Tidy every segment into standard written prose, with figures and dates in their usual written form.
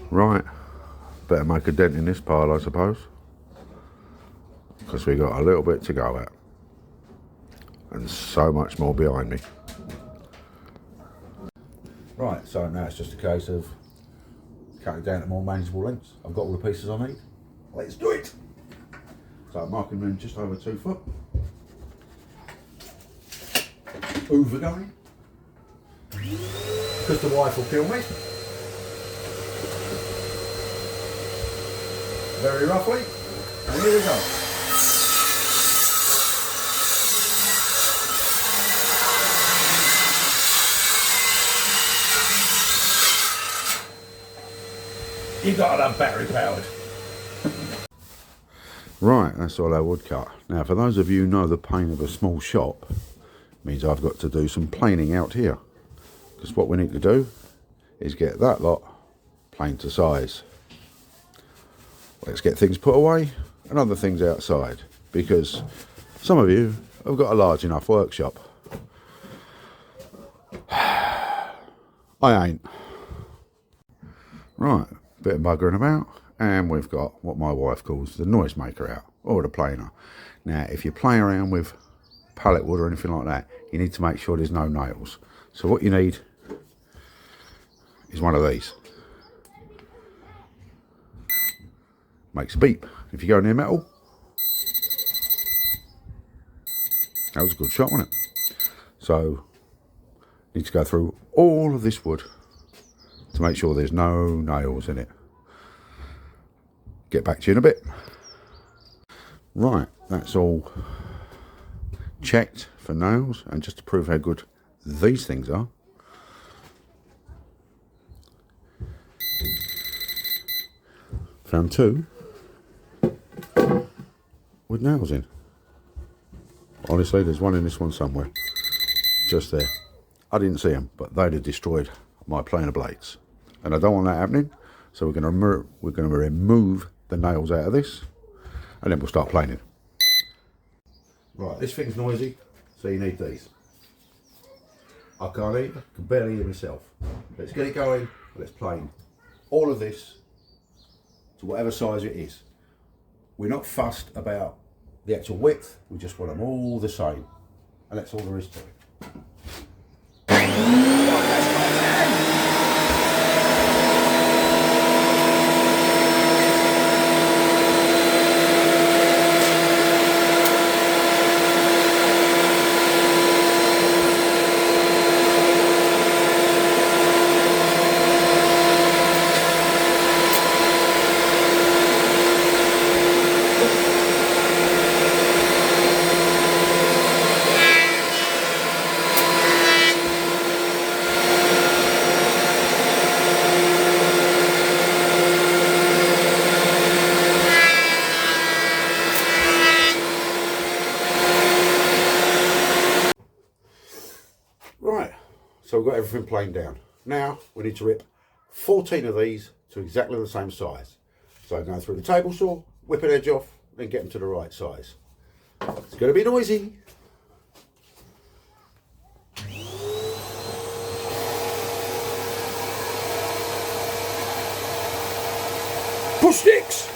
Right, better make a dent in this pile, I suppose, because we got a little bit to go at, and so much more behind me. Right, so now it's just a case of cutting down to more manageable lengths. I've got all the pieces I need. Let's do it! So I'm marking them just over 2 foot. Over going. Because the wife will kill me. Very roughly. And here we go. You gotta have battery powered. Right, that's all our wood cut. Now for those of you who know the pain of a small shop, means I've got to do some planing out here. Because what we need to do is get that lot planed to size. Let's get things put away and other things outside, because some of you have got a large enough workshop. I ain't. Right, bit of buggering about, and we've got what my wife calls the noisemaker out, or the planer. Now if you're playing around with pallet wood or anything like that, you need to make sure there's no nails. So what you need is one of these. Makes a beep if you go near metal. That was a good shot, wasn't it? So need to go through all of this wood to make sure there's no nails in it. Get back to you in a bit. Right, that's all checked for nails, and just to prove how good these things are, found 2 with nails in. Honestly, there's one in this one somewhere, just there. I didn't see them, but they'd have destroyed my planer blades, and I don't want that happening. So we're going to remove the nails out of this, and then we'll start planing. Right, this thing's noisy, so you need these. I can't eat, I can barely hear myself. Let's get it going, let's plane all of this to whatever size it is. We're not fussed about the actual width, we just want them all the same. And that's all there is to it. Right, so we've got everything planed down. Now we need to rip 14 of these to exactly the same size. So go through the table saw, whip an edge off, then get them to the right size. It's going to be noisy. Push sticks!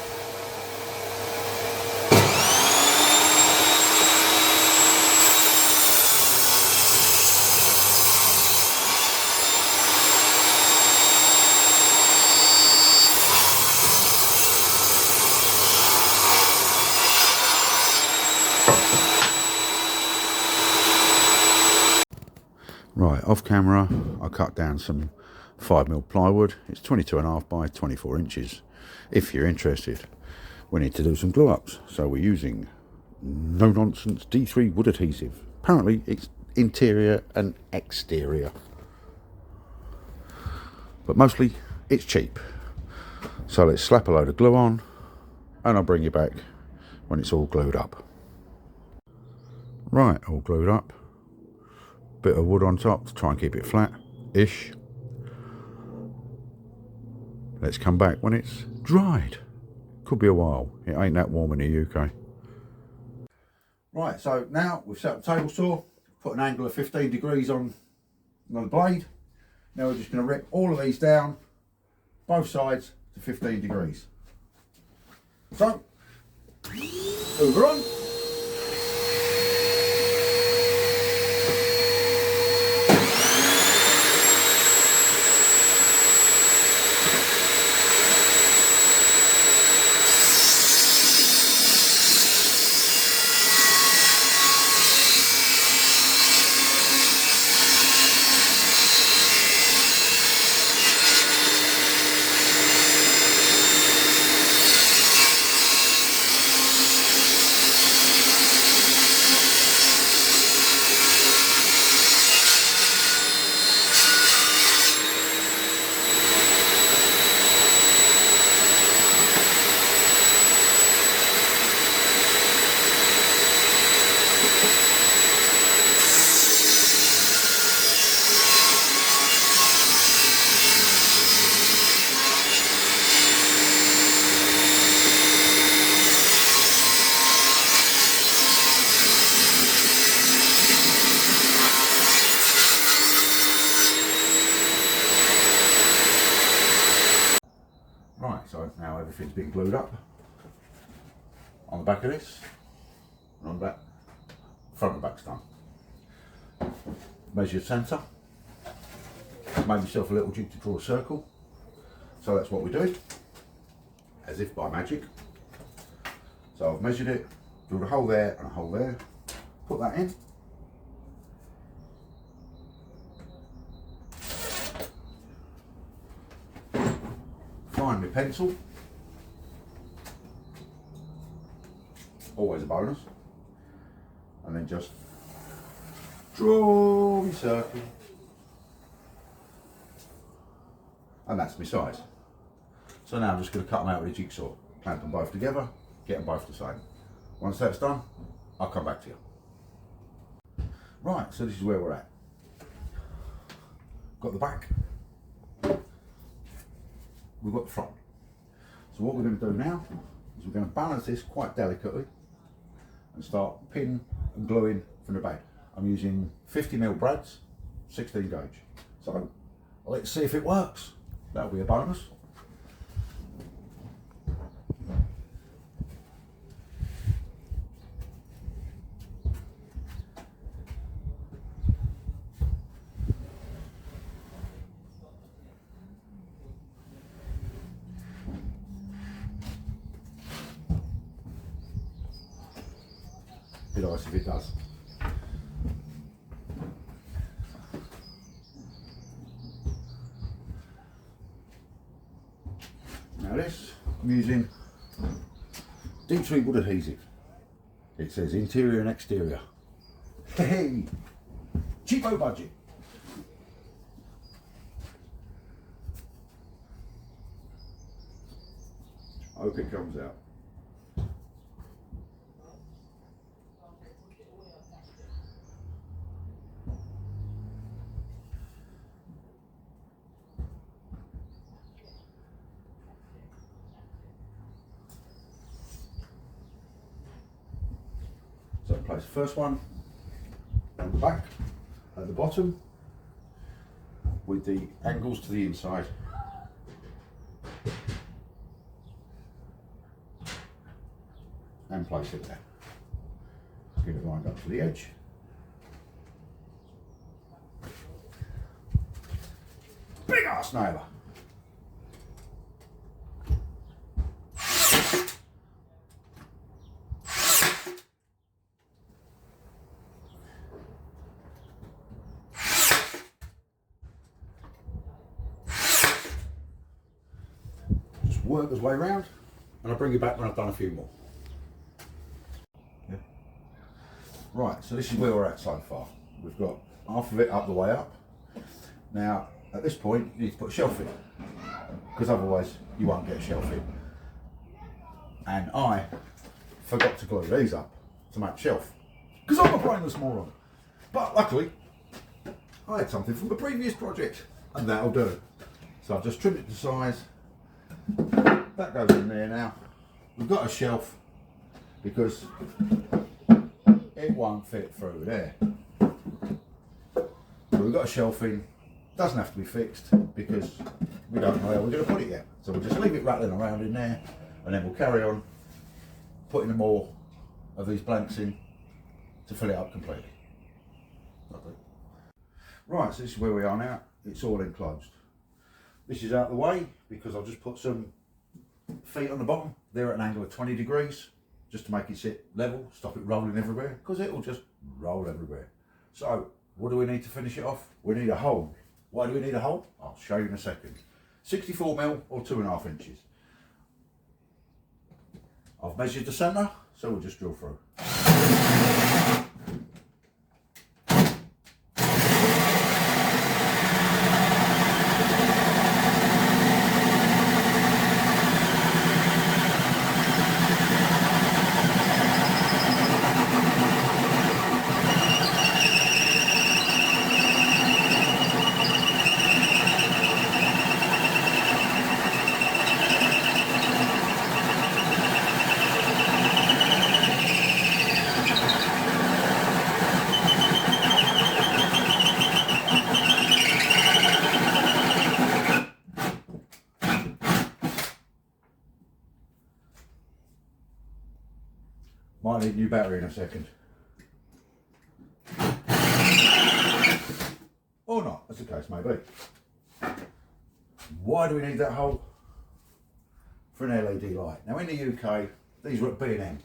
Right, off camera, I cut down some 5mm plywood. It's 22.5 by 24 inches. If you're interested, we need to do some glue ups. So we're using no nonsense D3 wood adhesive. Apparently it's interior and exterior, but mostly it's cheap. So let's slap a load of glue on, and I'll bring you back when it's all glued up. Right, all glued up. Bit of wood on top to try and keep it flat-ish. Let's come back when it's dried. Could be a while. It ain't that warm in the UK. Right, so now we've set up the table saw, put an angle of 15 degrees on the blade. Now we're just going to rip all of these down, both sides, to 15 degrees. So, over on. Right, so now everything's been glued up on the back of this, and on the back, front and back's done. Measured centre, made myself a little jig to draw a circle, so that's what we do, as if by magic. So I've measured it, drilled a hole there and a hole there, put that in. Find my pencil, always a bonus, and then just draw my circle, and that's my size. So now I'm just going to cut them out with a jigsaw, clamp them both together, get them both the same. Once that's done, I'll come back to you. Right, so this is where we're at. Got the back. We've got the front. So what we're going to do now is we're going to balance this quite delicately and start pinning and gluing from the back. I'm using 50mm brads, 16 gauge. So let's see if it works. That'll be a bonus. Be nice if it does. Now this, I'm using Deep Sweet Wood adhesive. It says interior and exterior. Hey, cheapo budget. I hope it comes out. So place the first one on the back at the bottom with the angles to the inside. And place it there. Get it lined up to the edge. Big ass nailer. Just work his way around and I'll bring you back when I've done a few more. Right, so this is where we're at so far. We've got half of it up the way up. Now, at this point, you need to put a shelf in, because otherwise you won't get a shelf in. And I forgot to glue these up to make a shelf, because I'm a brainless moron. But luckily, I had something from the previous project, and that'll do. So I've just trimmed it to size. That goes in there now. We've got a shelf, because it won't fit through there. So we've got a shelf in, Doesn't have to be fixed because we don't know how we're going to put it yet. So we'll just leave it rattling around in there, and then we'll carry on putting more of these blanks in to fill it up completely. Lovely. Right, so this is where we are now. It's all enclosed. This is out of the way because I'll just put some feet on the bottom. They're at an angle of 20 degrees just to make it sit level, stop it rolling everywhere, because it will just roll everywhere. So what do we need to finish it off? We need a hole. Why do we need a hole? I'll show you in a second. 64mm or 2.5 inches. I've measured the centre, so we'll just drill through. Might need a new battery in a second. Or not, as the case may be. Why do we need that hole? For an LED light. Now in the UK, these are at B&M.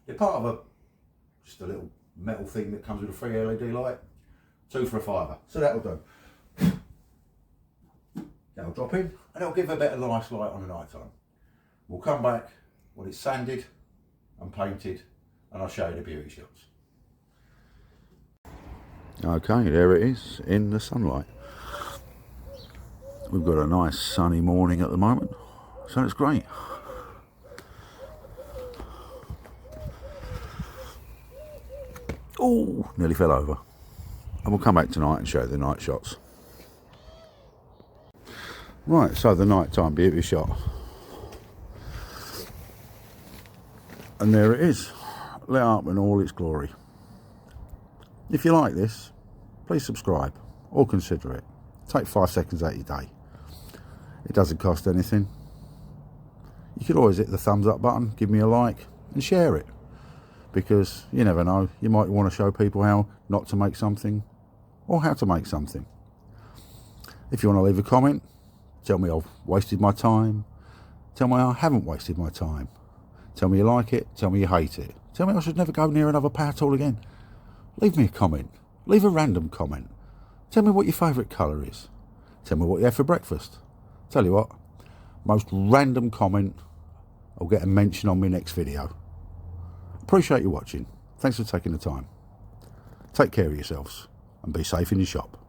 They're part of just a little metal thing that comes with a free LED light. 2 for £5. So that'll do. That'll drop in and it'll give a better nice light on the night time. We'll come back when it's sanded and painted, and I'll show you the beauty shots. Okay, there it is in the sunlight. We've got a nice sunny morning at the moment, so it's great. Oh, nearly fell over. And we'll come back tonight and show you the night shots. Right, so the nighttime beauty shot. And there it is, lit up in all its glory. If you like this, please subscribe or consider it. Take 5 seconds out of your day. It doesn't cost anything. You could always hit the thumbs up button, give me a like and share it. Because you never know, you might want to show people how not to make something or how to make something. If you want to leave a comment, tell me I've wasted my time. Tell me I haven't wasted my time. Tell me you like it, tell me you hate it. Tell me I should never go near another power tool again. Leave me a comment. Leave a random comment. Tell me what your favourite colour is. Tell me what you had for breakfast. Tell you what, most random comment will get a mention on my next video. Appreciate you watching. Thanks for taking the time. Take care of yourselves and be safe in your shop.